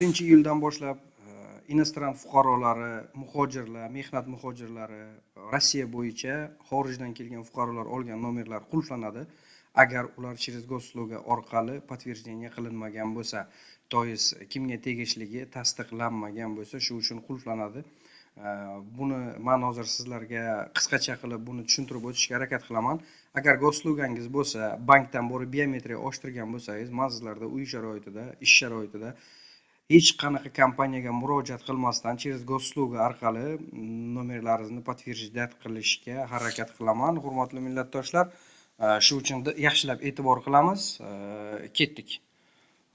1-iyuldan boshlab inostoran fuqarolari, muhojirlar, mehnat muhojirlari Rossiya bo'yicha xorijdan kelgan fuqarolar olgan nomerlar qulflanadi. Agar ular через gosluga orqali подтверждение qilinmagan bo'lsa, to есть kimga tegishligi tasdiqlanmagan bo'lsa, shu uchun qulflanadi. Buni men hozir sizlarga qisqacha qilib buni tushuntirib o'tishga harakat qilaman. Agar goslugangiz bo'lsa, bankdan borib biometriya ochtirgan bo'lsangiz, men sizlarga uy sharoitida, ish sharoitida hech qanaqa kompaniyaga murojaat qilmasdan через gosluga orqali nomerlaringizni подтверждать qilishga harakat qilaman. Hurmatli millatdoshlar, shu uchun yaxshilab e'tibor qilamiz. Ketdik.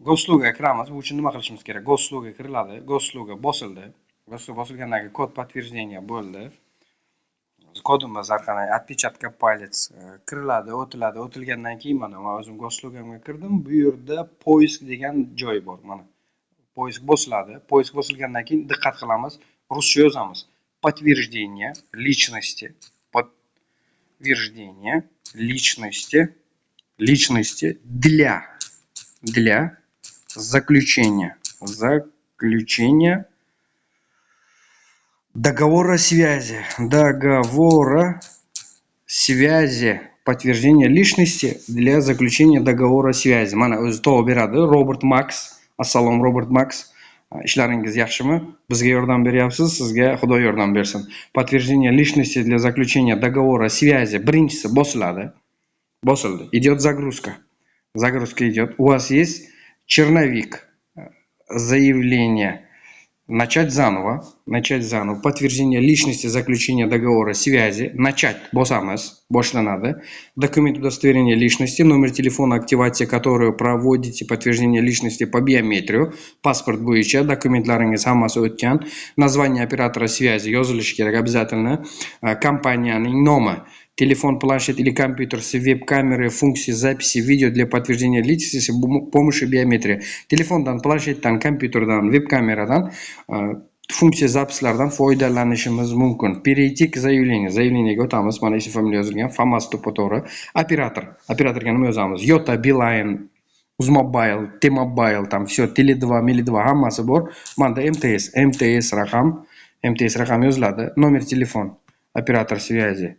Gosluga kiramiz. Bu uchun nima qilishimiz kerak? Gosluga kiriladi. Gosluga bosildi. Gosluga bosilgandan keyin kod подтверждения bo'ldi. Kodimiz orqali отпечатка палец kiriladi, o'tiladi. O'tilgandan keyin mana men o'zim goslugamga kirdim. Bu yerda poisk degan joy bor. Mana poisk bosiladi. Poisk bosilgandan keyin diqqat qilamiz. Ruscha yozamiz. Подтверждение личности. Подтверждение личности для заключения договора связи. Подтверждение личности для заключения договора связи. Mana o'zi topib beradi. Robert Max. Assalom Robert Max. Ishlaringiz yaxshimi? Bizga yordam beryapsiz, sizga Xudo yordam bersin. Подтверждение личности для заключения договора связи. Birinchisi bosiladi. Bosildi. Идет загрузка. Загрузка идет. У вас есть черновик заявления. Начать заново. Подтверждение личности заключения договора связи. Начать. Босамыз. Boshlanadi. Документ удостоверения личности. Номер телефона, активация которого проводите подтверждение личности по биометрию. Паспорт bo'yicha dokumentlaringiz hammasi o'tgan. Название оператора связи yozilishi kerak обязательно. Kompaniyaning nomi. Телефон, планшет или компьютер с веб-камерой, функции записи видео для подтверждения личности с помощью биометрии. Telefondan, planshetdan, kompyuterdan, veb-kameradan funksiya zapislardan foydalanishimiz mumkin. Перейти к заявлению. Заявлениyaga o'tamiz. Mana ism familiya yozilgan. Hammasi to'g'ri. Operator. Operatorga nima yozamiz? Yota, Beeline, Uzmobile, T-Mobile, там все, Tele2, Meli2 hammasi bor. Manda MTS raqam yoziladi. Nomer telefon. Оператор связи.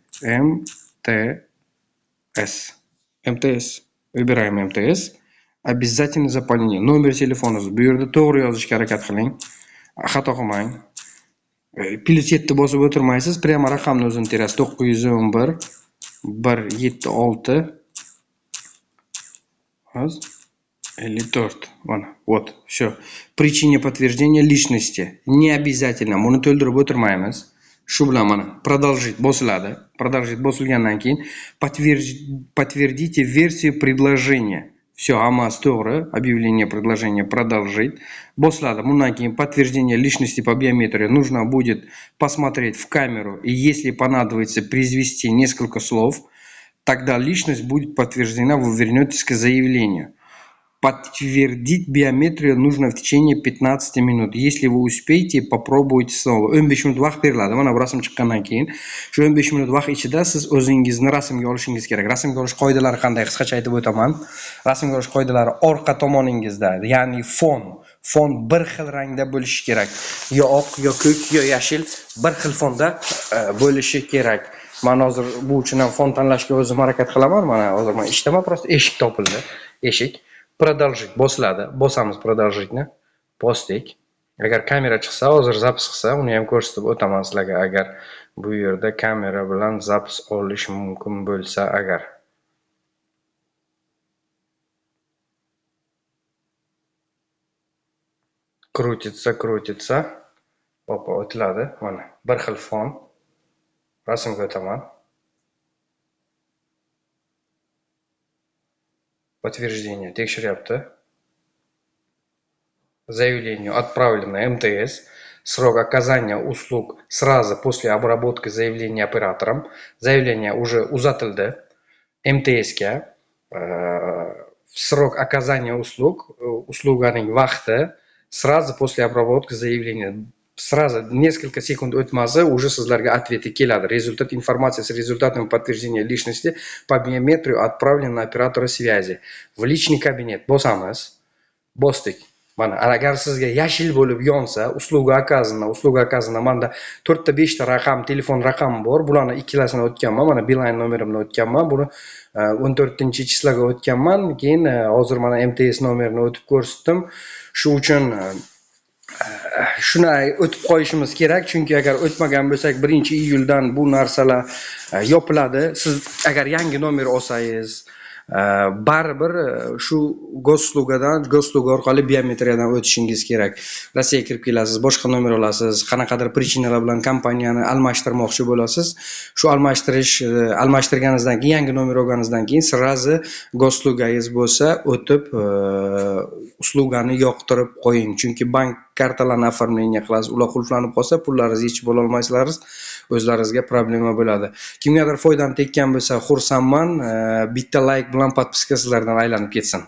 МТС. Выбираем МТС. Обязательно заполнение. Номер телефона. Bu yerda to'g'ri yozishga harakat qiling. Xato qilmang. +7 bosib o'tirmaysiz. Prямо raqamni o'zini terasiz. 911 176 54. Mana, вот, все. Причина подтверждения личности. Не обязательно. Buni to'ldirib o'tirmaymiz. Shu bilan mana продолжить bosiladi. Продолжить bosilgandan keyin подтвердите версию предложения. Все, hammasi to'g'ri. Объявление предложения продолжить. Bosiladi. Bundan keyin подтверждение личности по биометрии нужно будет посмотреть в камеру и если понадобится произвести несколько слов, тогда личность будет подтверждена, вы вернетесь к заявлению. Подтвердить биометрию нужно в течение 15 минут. Если вы успеете, попробуйте снова. 15 minut vaqt beriladi. Mana bu rasm chiqqandan keyin shu 15 minut vaqt ichida siz o'zingizni rasmga olishingiz kerak. Rasmga olish qoidalari qanday? Qisqacha aytib o'taman. Rasmga olish qoidalari orqa tomoningizda, ya'ni fon bir xil rangda bo'lishi kerak. Yo oq, yo ko'k, yo yashil bir xil fonda bo'lishi kerak. Men hozir bu uchun ham fon tanlashga o'zim harakat qilaman. Mana hozir men ishdaman, просто eshik topildi. Eshik. Продолжить bosiladi. Bosamiz продолжитni. Bosdik. Agar kamera chiqsa, hozir zapis qilsa, uni ham ko'rsatib o'taman sizlarga. Agar bu yerda kamera bilan zapis olish mumkin bo'lsa, agar krutitsa. Opa, o'tiladi. Mana bir xil fon. Rasmga o'taman. Подтверждение. Tekshiryapti. Заявление отправлено МТС. Срок оказания услуг сразу после обработки заявления оператором. Заявление уже uzatildi. MTSga. Срок оказания услуг. Услугаning vaqti сразу после обработки заявления. Сразу несколько секунд o'tmasa уже sizlarga ответы keladi. Результат информации с результатом подтверждения личности по биометрию отправлен на оператора связи. В личный кабинет. Bosamiz. Bosdik. Mana agar sizga yashil bo'lib yonsa, usluga akazini manda 4 ta 5 ta raqam, telefon raqami bor. Bularni ikkilasini o'tganman. Mana Beeline nomerimni o'tganman. Buni 14-chislaga o'tganman. Keyin hozir mana MTS nomerini o'tib ko'rsatdim. Shu uchun shuni o'tib qo'yishimiz kerak, chunki agar o'tmagan bo'lsak 1-iyuldan bu narsalar yopiladi. Siz agar yangi nomer olsangiz, baribir shu gosluga orqali biometriyadan o'tishingiz kerak. Rossiyaga kirib kelasiz, boshqa nomer olasiz, qanaqadir prичиналар bilan kompaniyani almashtirmoqchi bo'lasiz. Shu almashtirganingizdan keyin, yangi nomer olganingizdan keyin sirazi goslugangiz bo'lsa, o'tib uslugani yoqtirib qo'ying. Chunki bank kartalarni оформление qilasiz, ular qulflanib qolsa, pullaringizni yechib ola olmaysizlar, o'zlaringizga problema bo'ladi. Kimgadir foydam tekkan bo'lsa, xursandman. Bitta like bilan podpiska sizlardan aylanib ketsin.